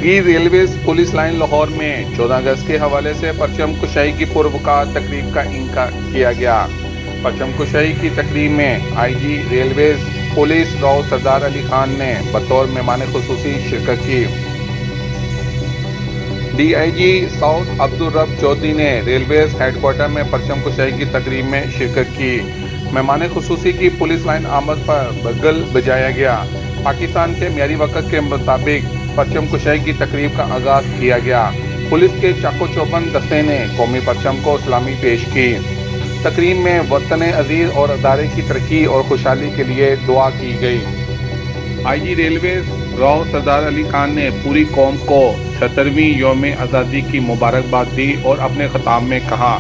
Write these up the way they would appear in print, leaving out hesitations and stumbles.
गिर railway police line Lahore में 14 अगस्त के हवाले से परचम कुशाई की पुरवकार तकरीब का इनका किया गया। परचम कुशाई की तकरीब में आईजी रेलवे पुलिस राव सरदार अली खान ने बतौर मेहमान खुसूसी शिरकत की। डीआईजी साउथ अब्दुल रब चौधरी ने रेलवे हेडक्वार्टर में परचम कुशाई की तकरीब में शिरकत की। मेहमान खुसूसी की पुलिस लाइन आमद पर बगल बजाया गया। पाकिस्तान के मियारी वक़्त के मुताबिक परचम कुशाई की तकरीब का आगाज किया गया। पुलिस के चाको चौबंद दस्ते ने कौमी परचम को सलामी पेश की। तकरीब में वतन अजीज और अदारे की तरक्की और खुशहाली के लिए दुआ की गई। आईजी रेलवे राव सरदार अली खान ने पूरी कौम को 70वीं यौम आज़ादी की मुबारकबाद दी और अपने खिताब में कहा,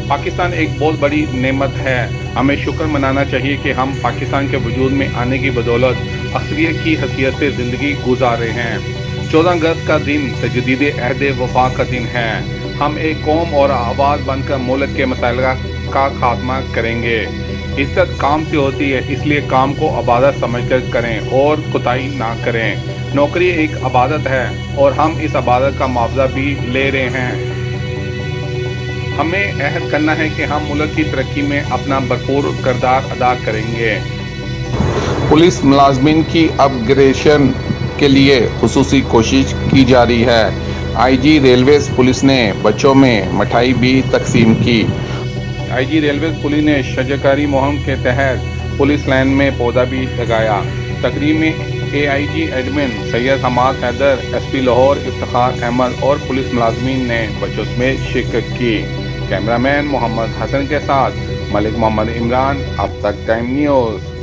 पाकिस्तान एक बहुत बड़ी नेमत है। हमें शुक्र मनाना चाहिए कि हम पाकिस्तान के वजूद में आने की बदौलत अक्सरियत की हैसियत से ज़िंदगी गुजार रहे हैं। 14 अगस्त का दिन तजदीद अहद वफा का दिन है। हम एक कौम और आवाज़ बनकर मुल्क के मसाइल का खात्मा करेंगे। इज्जत काम से होती है, इसलिए काम को इबादत समझकर करें और कोताही ना करें। नौकरी एक इबादत है और हम इस इबादत का मुआवजा भी ले रहे हैं। हमें अहद करना है कि हम मुल्क की तरक्की में अपना भरपूर किरदार अदा करेंगे। पुलिस मुलाजमीन की अपग्रेडेशन के लिए खुसूसी कोशिश की जा रही है। आईजी रेलवे पुलिस ने बच्चों में मिठाई भी तकसीम की। आईजी रेलवे पुलिस ने शजरकारी मुहिम के तहत पुलिस लाइन में पौधा भी लगाया। तकरीब में AIG admin Syed Hammad Haider, SP Lahore Iftikhar Ahmed और पुलिस मुलाजमीन ने बच्चों में शिरकत की। कैमरामैन मोहम्मद हसन के साथ मलिक मोहम्मद इमरान, अब तक टाइम न्यूज़।